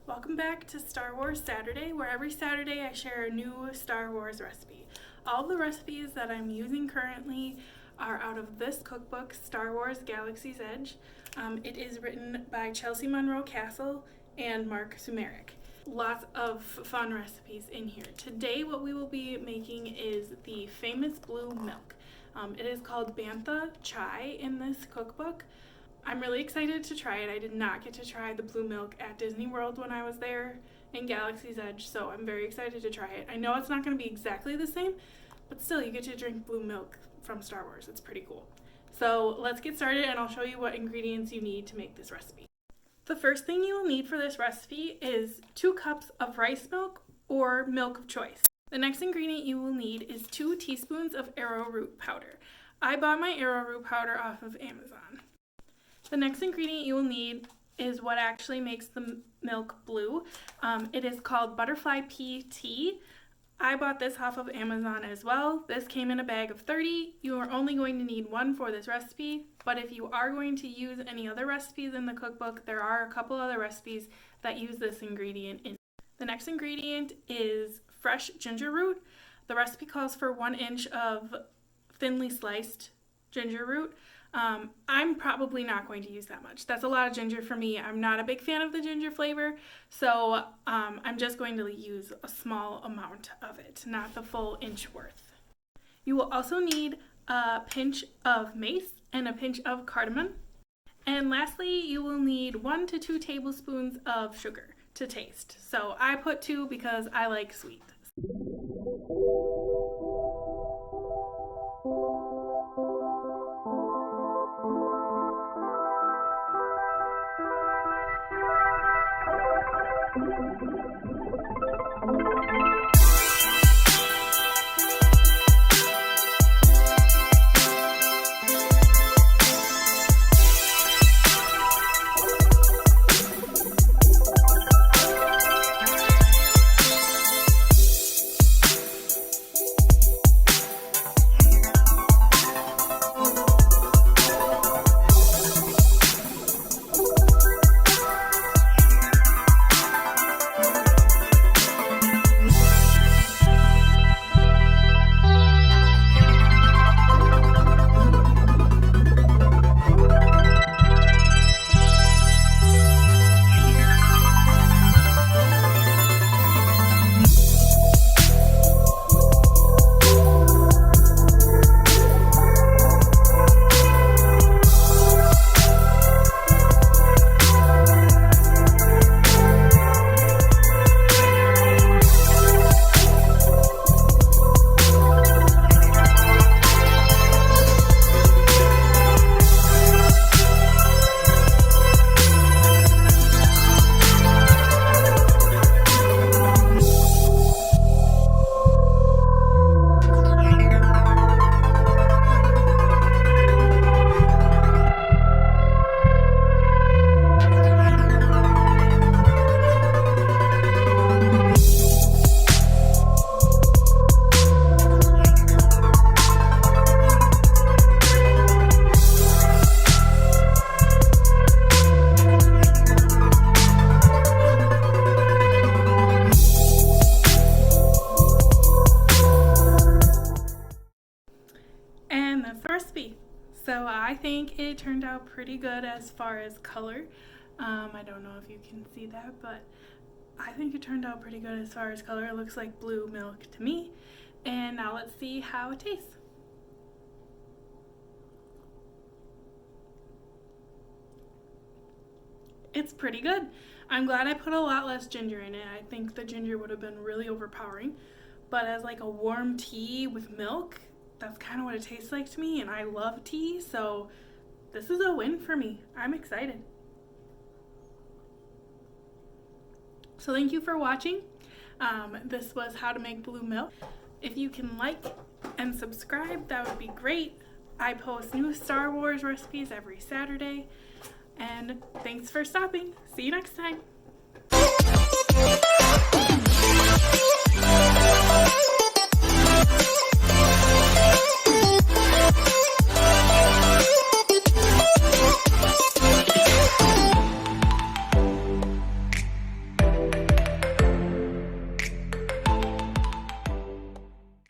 Welcome back to Star Wars Saturday, where every Saturday I share a new Star Wars recipe. All the recipes that I'm using currently are out of this cookbook, Star Wars Galaxy's Edge. It is written by Chelsea Monroe Castle and Mark Sumerick. Lots of fun recipes in here. Today what we will be making is the famous blue milk. It is called Bantha Chai in this cookbook. I'm really excited to try it. I did not get to try the blue milk at Disney World when I was there in Galaxy's Edge, so I'm very excited to try it. I know it's not going to be exactly the same, but still you get to drink blue milk from Star Wars. It's pretty cool. So let's get started and I'll show you what ingredients you need to make this recipe. The first thing you will need for this recipe is 2 cups of rice milk or milk of choice. The next ingredient you will need is 2 teaspoons of arrowroot powder. I bought my arrowroot powder off of Amazon. The next ingredient you will need is what actually makes the milk blue. It is called butterfly pea tea. I bought this off of Amazon as well. This came in a bag of 30. You are only going to need 1 for this recipe, but if you are going to use any other recipes in the cookbook, there are a couple other recipes that use this ingredient in. The next ingredient is fresh ginger root. The recipe calls for 1 inch of thinly sliced ginger root. I'm probably not going to use that much. That's a lot of ginger for me. I'm not a big fan of the ginger flavor, so I'm just going to use a small amount of it, not the full inch worth. You will also need a pinch of mace and a pinch of cardamom. And lastly, you will need 1 to 2 tablespoons of sugar to taste. So I put 2 because I like sweet. So I think it turned out pretty good as far as color. I don't know if you can see that, but I think it turned out pretty good as far as color. It looks like blue milk to me. And now let's see how it tastes. It's pretty good. I'm glad I put a lot less ginger in it. I think the ginger would have been really overpowering. But as like a warm tea with milk, that's kind of what it tastes like to me, and I love tea, so this is a win for me. I'm excited. So thank you for watching. This was how to make blue milk. If you can like and subscribe, that would be great. I post new Star Wars recipes every Saturday, and thanks for stopping. See you next time.